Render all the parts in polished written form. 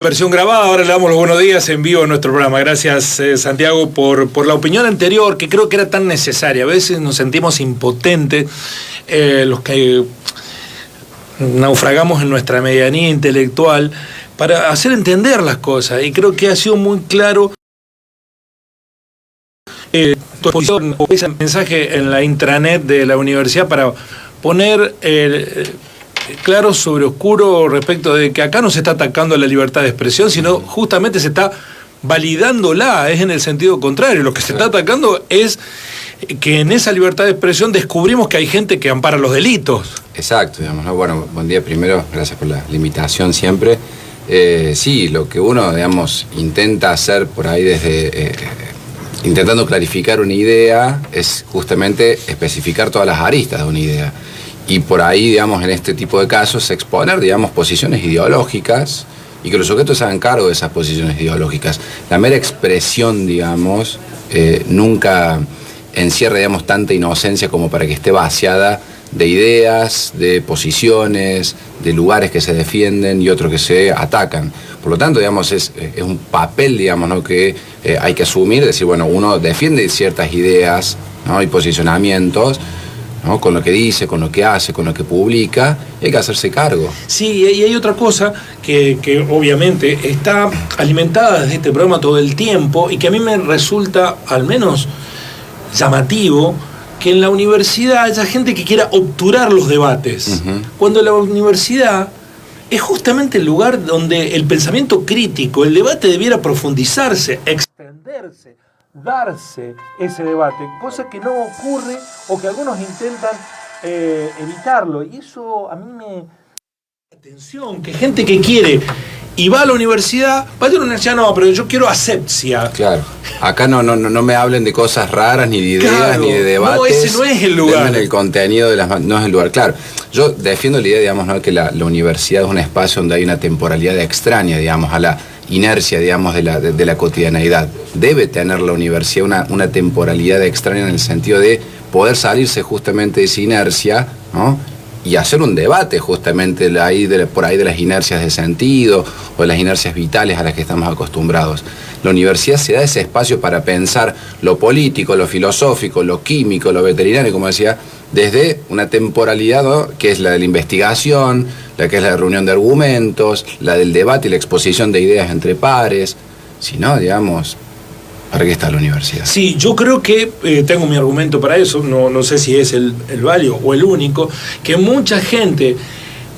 Versión grabada, ahora le damos los buenos días en vivo a nuestro programa. Gracias, Santiago, por la opinión anterior, que creo que era tan necesaria. A veces nos sentimos impotentes, los que naufragamos en nuestra medianía intelectual, para hacer entender las cosas. Y creo que ha sido muy claro tu exposición, ese mensaje en la intranet de la universidad para poner claro sobre oscuro respecto de que acá no se está atacando la libertad de expresión, sino justamente se está validándola, es en el sentido contrario. Lo que se está atacando es que en esa libertad de expresión descubrimos que hay gente que ampara los delitos. Exacto, digamos, ¿no? Bueno, buen día primero, gracias por la invitación siempre. Sí, lo que uno, digamos, intenta hacer por ahí desde... intentando clarificar una idea es justamente especificar todas las aristas de una idea. Y por ahí, digamos, en este tipo de casos, exponer, digamos, posiciones ideológicas y que los sujetos se hagan cargo de esas posiciones ideológicas. La mera expresión, digamos, nunca encierra, digamos, tanta inocencia como para que esté vaciada de ideas, de posiciones, de lugares que se defienden y otros que se atacan. Por lo tanto, digamos, es un papel, digamos, ¿no?, que hay que asumir, decir, bueno, uno defiende ciertas ideas, ¿no?, y posicionamientos, ¿no?, con lo que dice, con lo que hace, con lo que publica, y hay que hacerse cargo. Sí, y hay otra cosa que obviamente está alimentada desde este programa todo el tiempo y que a mí me resulta al menos llamativo, que en la universidad haya gente que quiera obturar los debates, cuando la universidad es justamente el lugar donde el pensamiento crítico, el debate debiera profundizarse, extenderse, darse ese debate, cosa que no ocurre o que algunos intentan evitarlo. Y eso a mí me da atención, que gente que quiere y va a la universidad, vaya a la universidad, no, pero yo quiero asepsia. Claro, acá no me hablen de cosas raras, ni de ideas, claro, ni de debates. No, ese no es el lugar. En el contenido de las... No es el lugar, claro. Yo defiendo la idea, digamos, ¿no?, que la universidad es un espacio donde hay una temporalidad extraña, digamos, a la inercia, digamos, de la cotidianeidad. Debe tener la universidad una temporalidad extraña en el sentido de poder salirse justamente de esa inercia, ¿no?, y hacer un debate justamente por ahí de las inercias de sentido o de las inercias vitales a las que estamos acostumbrados. La universidad se da ese espacio para pensar lo político, lo filosófico, lo químico, lo veterinario, como decía, desde una temporalidad, ¿no?, que es la de la investigación, la que es la de reunión de argumentos, la del debate y la exposición de ideas entre pares. Si no, digamos, ¿para qué está la universidad? Sí, yo creo que tengo mi argumento para eso, no sé si es el válido o el único, que mucha gente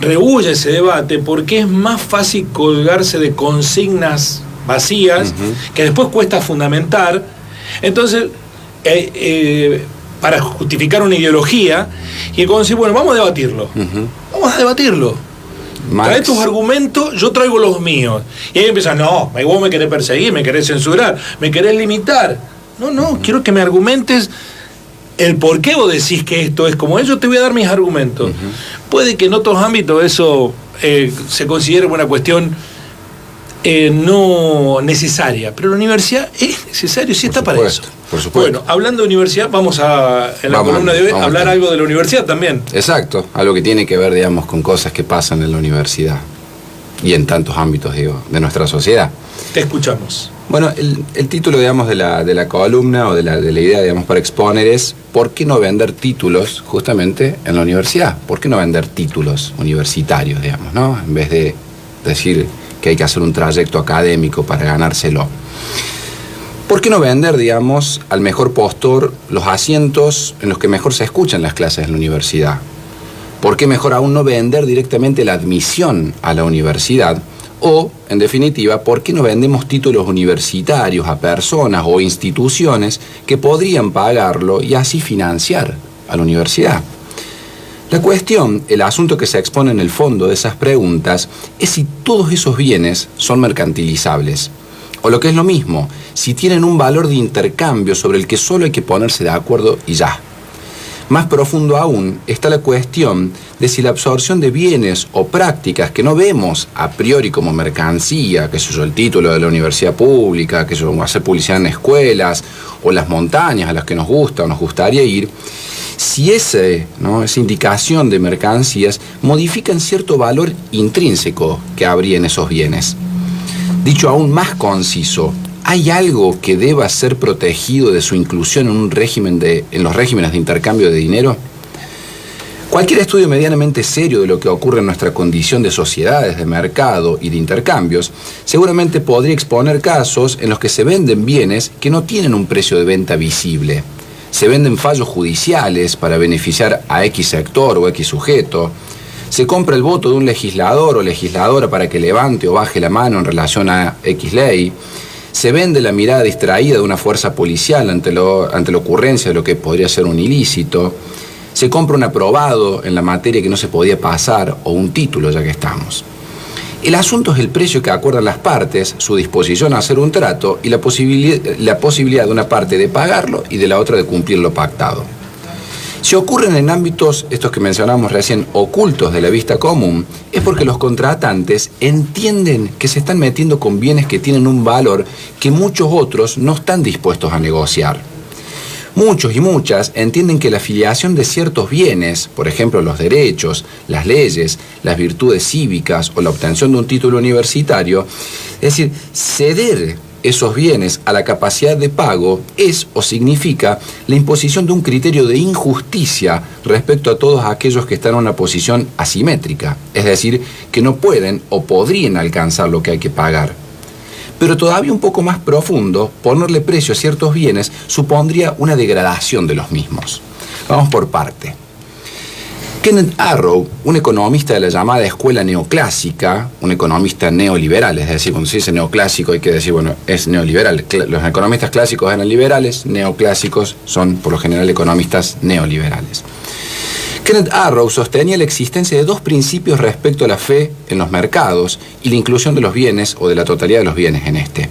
rehúye ese debate porque es más fácil colgarse de consignas vacías que después cuesta fundamentar. Entonces, para justificar una ideología, y como decir, bueno, vamos a debatirlo. Vamos a debatirlo. Trae tus argumentos, yo traigo los míos. Y ahí empiezan, no, vos me querés perseguir, me querés censurar, me querés limitar. No, quiero que me argumentes el por qué vos decís que esto es como es, yo te voy a dar mis argumentos. Puede que en otros ámbitos eso se considere una cuestión no necesaria, pero la universidad es necesario, sí está para eso. Por supuesto. Bueno, hablando de universidad, vamos en la columna de hoy a hablar algo de la universidad también. Exacto, algo que tiene que ver, digamos, con cosas que pasan en la universidad y en tantos ámbitos, digo, de nuestra sociedad. Te escuchamos. Bueno, el título, digamos, de la columna o de la idea, digamos, para exponer es ¿por qué no vender títulos justamente en la universidad? ¿Por qué no vender títulos universitarios, digamos, ¿no? En vez de decir que hay que hacer un trayecto académico para ganárselo. ¿Por qué no vender, digamos, al mejor postor los asientos en los que mejor se escuchan las clases en la universidad? ¿Por qué mejor aún no vender directamente la admisión a la universidad? O, en definitiva, ¿por qué no vendemos títulos universitarios a personas o instituciones que podrían pagarlo y así financiar a la universidad? La cuestión, el asunto que se expone en el fondo de esas preguntas, es si todos esos bienes son mercantilizables. O lo que es lo mismo, si tienen un valor de intercambio sobre el que solo hay que ponerse de acuerdo y ya. Más profundo aún está la cuestión de si la absorción de bienes o prácticas que no vemos a priori como mercancía, que sé yo, el título de la universidad pública, que yo, hacer publicidad en escuelas, o las montañas a las que nos gusta o nos gustaría ir, si esa indicación de mercancías modifican cierto valor intrínseco que habría en esos bienes. Dicho aún más conciso, ¿hay algo que deba ser protegido de su inclusión en los regímenes de intercambio de dinero? Cualquier estudio medianamente serio de lo que ocurre en nuestra condición de sociedades de mercado y de intercambios seguramente podría exponer casos en los que se venden bienes que no tienen un precio de venta visible. Se venden fallos judiciales para beneficiar a X sector o X sujeto. Se compra el voto de un legislador o legisladora para que levante o baje la mano en relación a X ley. Se vende la mirada distraída de una fuerza policial ante la ocurrencia de lo que podría ser un ilícito. Se compra un aprobado en la materia que no se podía pasar o un título, ya que estamos. El asunto es el precio que acuerdan las partes, su disposición a hacer un trato y la posibilidad de una parte de pagarlo y de la otra de cumplir lo pactado. Si ocurren en ámbitos, estos que mencionamos recién, ocultos de la vista común, es porque los contratantes entienden que se están metiendo con bienes que tienen un valor que muchos otros no están dispuestos a negociar. Muchos y muchas entienden que la filiación de ciertos bienes, por ejemplo los derechos, las leyes, las virtudes cívicas o la obtención de un título universitario, es decir, ceder esos bienes a la capacidad de pago es o significa la imposición de un criterio de injusticia respecto a todos aquellos que están en una posición asimétrica, es decir, que no pueden o podrían alcanzar lo que hay que pagar. Pero todavía un poco más profundo, ponerle precio a ciertos bienes supondría una degradación de los mismos. Vamos por parte. Kenneth Arrow, un economista de la llamada escuela neoclásica, un economista neoliberal, es decir, cuando se dice neoclásico hay que decir, bueno, es neoliberal. Los economistas clásicos eran liberales, neoclásicos son por lo general economistas neoliberales. Kenneth Arrow sostenía la existencia de dos principios respecto a la fe en los mercados y la inclusión de los bienes o de la totalidad de los bienes en este.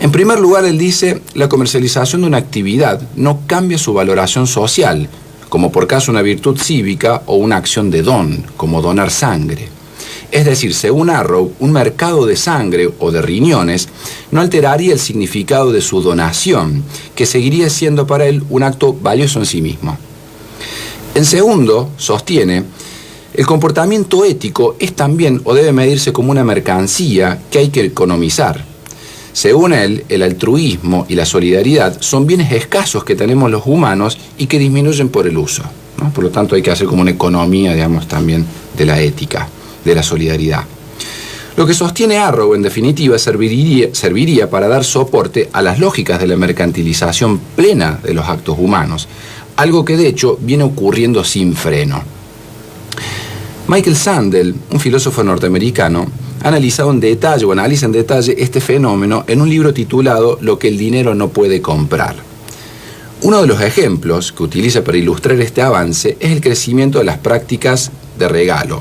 En primer lugar, él dice, la comercialización de una actividad no cambia su valoración social, como por caso una virtud cívica o una acción de don, como donar sangre. Es decir, según Arrow, un mercado de sangre o de riñones no alteraría el significado de su donación, que seguiría siendo para él un acto valioso en sí mismo. En segundo, sostiene, el comportamiento ético es también o debe medirse como una mercancía que hay que economizar. Según él, el altruismo y la solidaridad son bienes escasos que tenemos los humanos y que disminuyen por el uso, ¿no? Por lo tanto, hay que hacer como una economía, digamos, también de la ética, de la solidaridad. Lo que sostiene Arrow, en definitiva, serviría para dar soporte a las lógicas de la mercantilización plena de los actos humanos, algo que de hecho viene ocurriendo sin freno. Michael Sandel, un filósofo norteamericano, analiza en detalle este fenómeno en un libro titulado Lo que el dinero no puede comprar. Uno de los ejemplos que utiliza para ilustrar este avance es el crecimiento de las prácticas de regalo.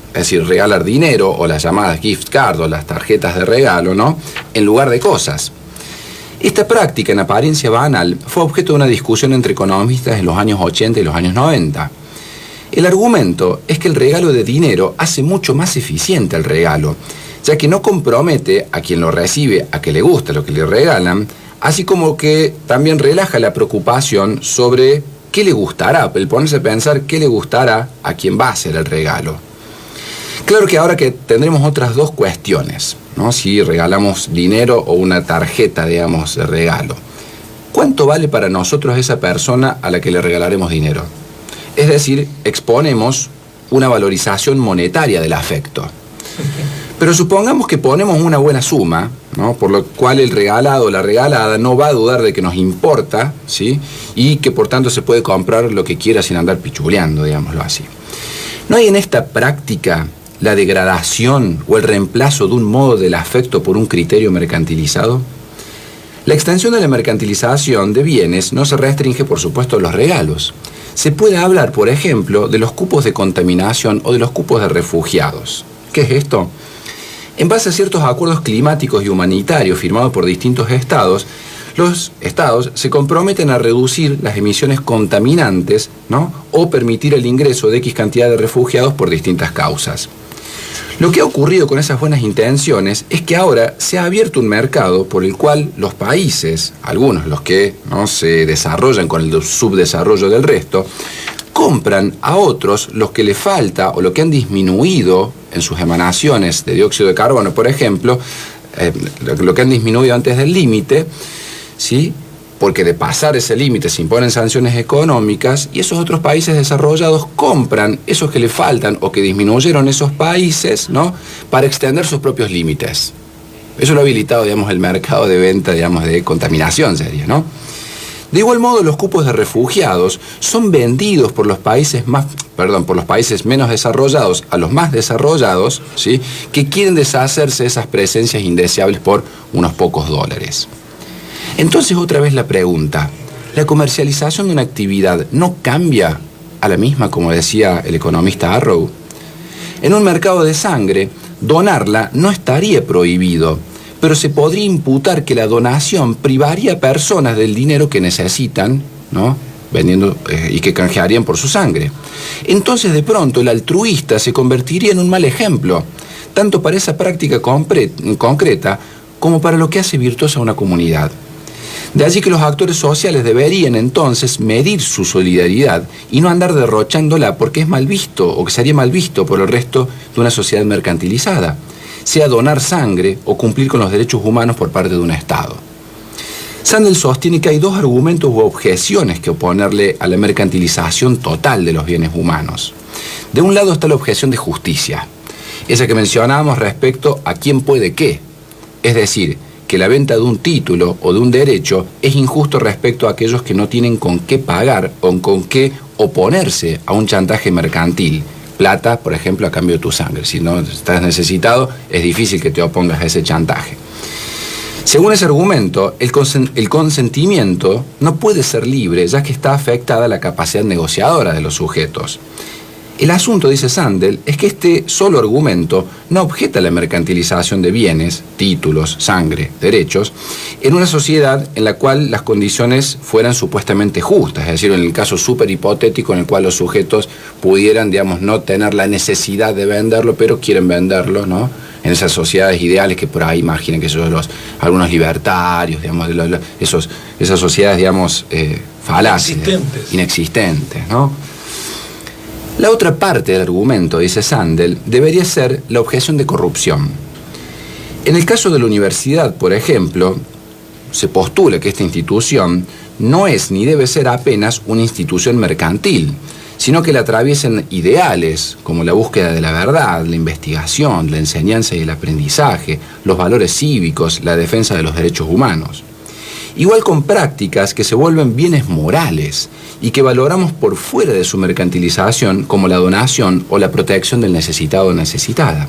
Es decir, regalar dinero o las llamadas gift card o las tarjetas de regalo, ¿no?, en lugar de cosas. Esta práctica, en apariencia banal, fue objeto de una discusión entre economistas en los años 80 y los años 90. El argumento es que el regalo de dinero hace mucho más eficiente el regalo, ya que no compromete a quien lo recibe a que le guste lo que le regalan, así como que también relaja la preocupación sobre qué le gustará, el ponerse a pensar qué le gustará a quien va a hacer el regalo. Claro que ahora que tendremos otras dos cuestiones, ¿no?, si regalamos dinero o una tarjeta, digamos, de regalo. ¿Cuánto vale para nosotros esa persona a la que le regalaremos dinero? Es decir, exponemos una valorización monetaria del afecto. Pero supongamos que ponemos una buena suma, ¿no?, por lo cual el regalado o la regalada no va a dudar de que nos importa, ¿sí?, y que por tanto se puede comprar lo que quiera sin andar pichuleando, digámoslo así. ¿No hay en esta práctica la degradación o el reemplazo de un modo del afecto por un criterio mercantilizado? La extensión de la mercantilización de bienes no se restringe, por supuesto, a los regalos. Se puede hablar, por ejemplo, de los cupos de contaminación o de los cupos de refugiados. ¿Qué es esto? En base a ciertos acuerdos climáticos y humanitarios firmados por distintos estados, los estados se comprometen a reducir las emisiones contaminantes, ¿no?, o permitir el ingreso de X cantidad de refugiados por distintas causas. Lo que ha ocurrido con esas buenas intenciones es que ahora se ha abierto un mercado por el cual los países, algunos los que no se desarrollan con el subdesarrollo del resto, compran a otros lo que le falta o lo que han disminuido en sus emanaciones de dióxido de carbono, por ejemplo, lo que han disminuido antes del límite, ¿sí? Porque de pasar ese límite se imponen sanciones económicas y esos otros países desarrollados compran esos que le faltan o que disminuyeron esos países, ¿no? Para extender sus propios límites. Eso lo ha habilitado, digamos, el mercado de venta, digamos, de contaminación sería, ¿no? De igual modo, los cupos de refugiados son vendidos por los países por los países menos desarrollados a los más desarrollados, ¿sí? Que quieren deshacerse de esas presencias indeseables por unos pocos dólares. Entonces, otra vez la pregunta, ¿la comercialización de una actividad no cambia a la misma, como decía el economista Arrow? En un mercado de sangre, donarla no estaría prohibido, pero se podría imputar que la donación privaría a personas del dinero que necesitan, ¿no? Vendiendo y que canjearían por su sangre. Entonces, de pronto, el altruista se convertiría en un mal ejemplo, tanto para esa práctica concreta como para lo que hace virtuosa una comunidad. De allí que los actores sociales deberían entonces medir su solidaridad y no andar derrochándola porque es mal visto o que sería mal visto por el resto de una sociedad mercantilizada, sea donar sangre o cumplir con los derechos humanos por parte de un Estado. Sandel sostiene que hay dos argumentos u objeciones que oponerle a la mercantilización total de los bienes humanos. De un lado está la objeción de justicia, esa que mencionábamos respecto a quién puede qué, es decir, que la venta de un título o de un derecho es injusto respecto a aquellos que no tienen con qué pagar o con qué oponerse a un chantaje mercantil. Plata, por ejemplo, a cambio de tu sangre. Si no estás necesitado, es difícil que te opongas a ese chantaje. Según ese argumento, el consentimiento no puede ser libre, ya que está afectada la capacidad negociadora de los sujetos. El asunto, dice Sandel, es que este solo argumento no objeta la mercantilización de bienes, títulos, sangre, derechos, en una sociedad en la cual las condiciones fueran supuestamente justas, es decir, en el caso súper hipotético en el cual los sujetos pudieran, digamos, no tener la necesidad de venderlo, pero quieren venderlo, ¿no? En esas sociedades ideales que por ahí imaginen que son algunos libertarios, digamos, esas sociedades, digamos, falaces, inexistentes, ¿no? La otra parte del argumento, dice Sandel, debería ser la objeción de corrupción. En el caso de la universidad, por ejemplo, se postula que esta institución no es ni debe ser apenas una institución mercantil, sino que la atraviesen ideales como la búsqueda de la verdad, la investigación, la enseñanza y el aprendizaje, los valores cívicos, la defensa de los derechos humanos. Igual con prácticas que se vuelven bienes morales y que valoramos por fuera de su mercantilización como la donación o la protección del necesitado o necesitada.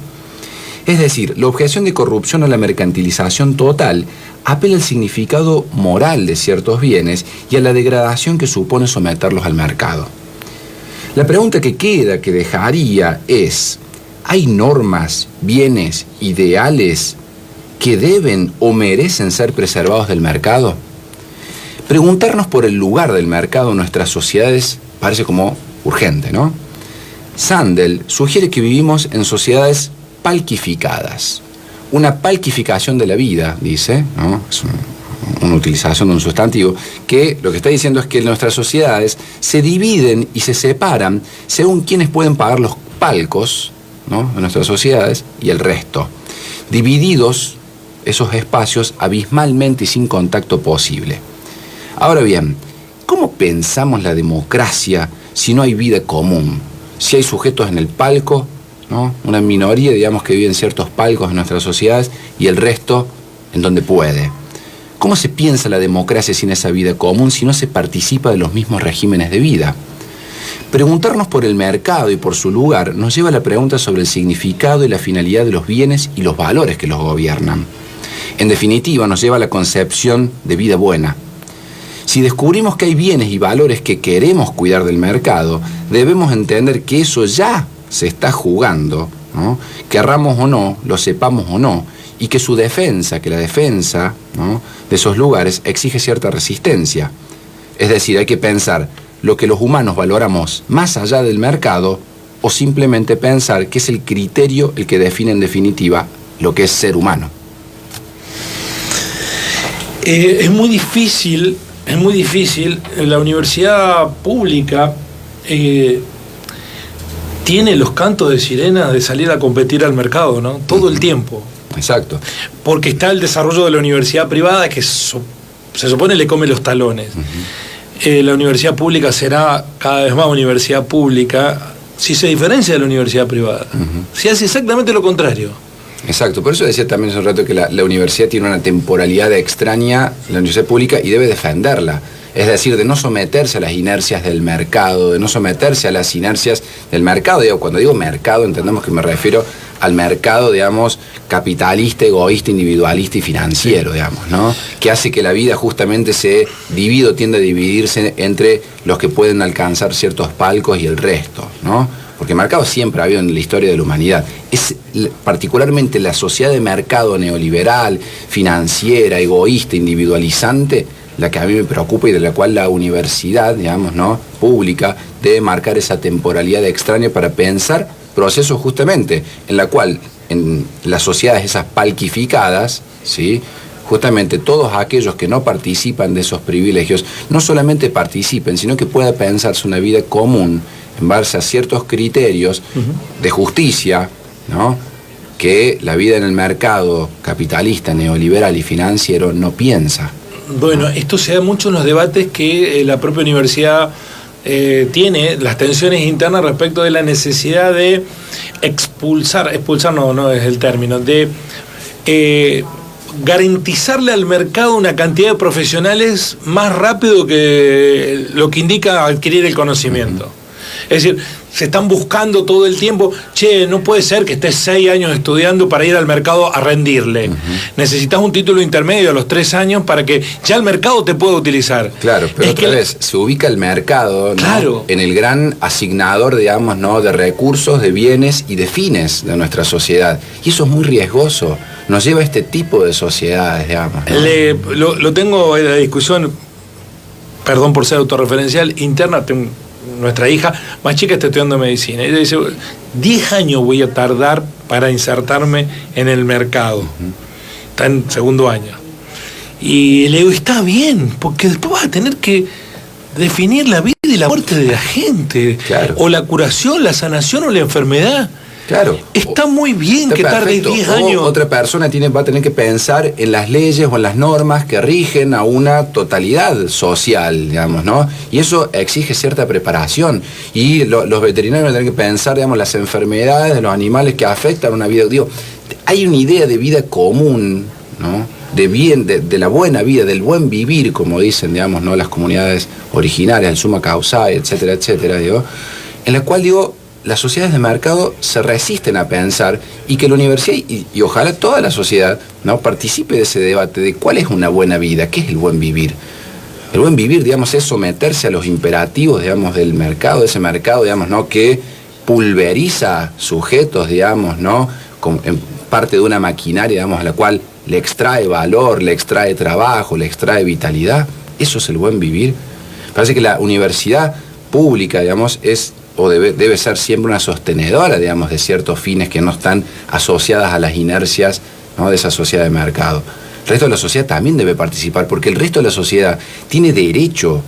Es decir, la objeción de corrupción a la mercantilización total apela al significado moral de ciertos bienes y a la degradación que supone someterlos al mercado. La pregunta que queda, que dejaría, es: ¿hay normas, bienes, ideales que deben o merecen ser preservados del mercado? Preguntarnos por el lugar del mercado en nuestras sociedades parece como urgente, ¿no? Sandel sugiere que vivimos en sociedades palquificadas. Una palquificación de la vida, dice, ¿no? Es una utilización de un sustantivo, que lo que está diciendo es que nuestras sociedades se dividen y se separan según quienes pueden pagar los palcos, ¿no?, de nuestras sociedades y el resto. Divididos esos espacios abismalmente y sin contacto posible. Ahora bien, ¿cómo pensamos la democracia si no hay vida común? Si hay sujetos en el palco, ¿no?, una minoría, digamos, que vive en ciertos palcos de nuestras sociedades y el resto en donde puede. ¿Cómo se piensa la democracia sin esa vida común si no se participa de los mismos regímenes de vida? Preguntarnos por el mercado y por su lugar nos lleva a la pregunta sobre el significado y la finalidad de los bienes y los valores que los gobiernan. En definitiva, nos lleva a la concepción de vida buena. Si descubrimos que hay bienes y valores que queremos cuidar del mercado, debemos entender que eso ya se está jugando, ¿no?, querramos o no, lo sepamos o no, y que su defensa, que la defensa, ¿no?, de esos lugares exige cierta resistencia. Es decir, hay que pensar lo que los humanos valoramos más allá del mercado o simplemente pensar que es el criterio el que define en definitiva lo que es ser humano. Es muy difícil, la universidad pública tiene los cantos de sirena de salir a competir al mercado, ¿no?, todo el tiempo. Exacto. Porque está el desarrollo de la universidad privada que se supone le come los talones. La universidad pública será cada vez más universidad pública si se diferencia de la universidad privada. Si hace exactamente lo contrario. Exacto, por eso decía también hace un rato que la universidad tiene una temporalidad extraña, la universidad pública, y debe defenderla. Es decir, de no someterse a las inercias del mercado, de no someterse a las inercias del mercado. Cuando digo mercado, entendemos que me refiero al mercado, digamos, capitalista, egoísta, individualista y financiero, digamos, ¿no? Que hace que la vida justamente tiende a dividirse entre los que pueden alcanzar ciertos palcos y el resto, ¿no? Porque mercado siempre ha habido en la historia de la humanidad. Es particularmente la sociedad de mercado neoliberal, financiera, egoísta, individualizante, la que a mí me preocupa y de la cual la universidad, digamos, ¿no?, pública, debe marcar esa temporalidad extraña para pensar procesos justamente en la cual en las sociedades esas palquificadas, ¿sí?, justamente todos aquellos que no participan de esos privilegios no solamente participen, sino que pueda pensarse una vida común en base a ciertos criterios de justicia, ¿no?, que la vida en el mercado capitalista, neoliberal y financiero no piensa. Bueno, esto se da mucho en los debates que la propia universidad tiene, las tensiones internas respecto de la necesidad de expulsar no es el término, de garantizarle al mercado una cantidad de profesionales más rápido que lo que indica adquirir el conocimiento. Es decir, se están buscando todo el tiempo, no puede ser que estés 6 años estudiando para ir al mercado a rendirle. Necesitas un título intermedio a los 3 años para que ya el mercado te pueda utilizar. Claro, pero otra vez, se ubica el mercado, ¿no?, claro, en el gran asignador, digamos, ¿no?, de recursos, de bienes y de fines de nuestra sociedad. Y eso es muy riesgoso. Nos lleva a este tipo de sociedades, digamos, ¿no? Lo tengo en la discusión, perdón por ser autorreferencial, interna. Nuestra hija más chica está estudiando medicina. Ella dice, 10 años voy a tardar para insertarme en el mercado. Está en 2º año. Y le digo, está bien, porque después vas a tener que definir la vida y la muerte de la gente. Claro. O la curación, la sanación o la enfermedad. Claro. Está muy bien que tardes 10 años. Otra persona va a tener que pensar en las leyes o en las normas que rigen a una totalidad social, digamos, ¿no? Y eso exige cierta preparación. Y los veterinarios van a tener que pensar, digamos, las enfermedades de los animales que afectan una vida. Digo, hay una idea de vida común, ¿no?, de bien, de la buena vida, del buen vivir, como dicen, digamos, ¿no?, las comunidades originarias, el summa causae, etcétera, etcétera, digo, en la cual, digo, las sociedades de mercado se resisten a pensar, y que la universidad y ojalá toda la sociedad, ¿no?, participe de ese debate de cuál es una buena vida, qué es el buen vivir. El buen vivir, digamos, es someterse a los imperativos, digamos, del mercado, de ese mercado, digamos, ¿no?, que pulveriza sujetos, digamos, ¿no?, en parte de una maquinaria, digamos, a la cual le extrae valor, le extrae trabajo, le extrae vitalidad. Eso es el buen vivir. Parece que la universidad pública, digamos, es o debe ser siempre una sostenedora, digamos, de ciertos fines que no están asociadas a las inercias, ¿no?, de esa sociedad de mercado. El resto de la sociedad también debe participar, porque el resto de la sociedad tiene derecho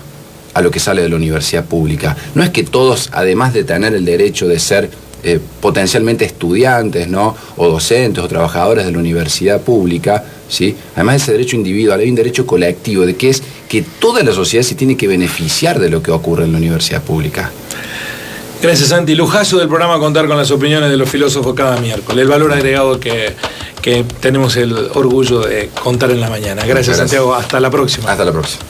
a lo que sale de la universidad pública. No es que todos, además de tener el derecho de ser potencialmente estudiantes, ¿no?, o docentes o trabajadores de la universidad pública, ¿sí?, además de ese derecho individual, hay un derecho colectivo, de que es que toda la sociedad se tiene que beneficiar de lo que ocurre en la universidad pública. Gracias, Santi. Lujazo del programa contar con las opiniones de los filósofos cada miércoles. El valor agregado que tenemos el orgullo de contar en la mañana. Gracias, Santiago. Hasta la próxima. Hasta la próxima.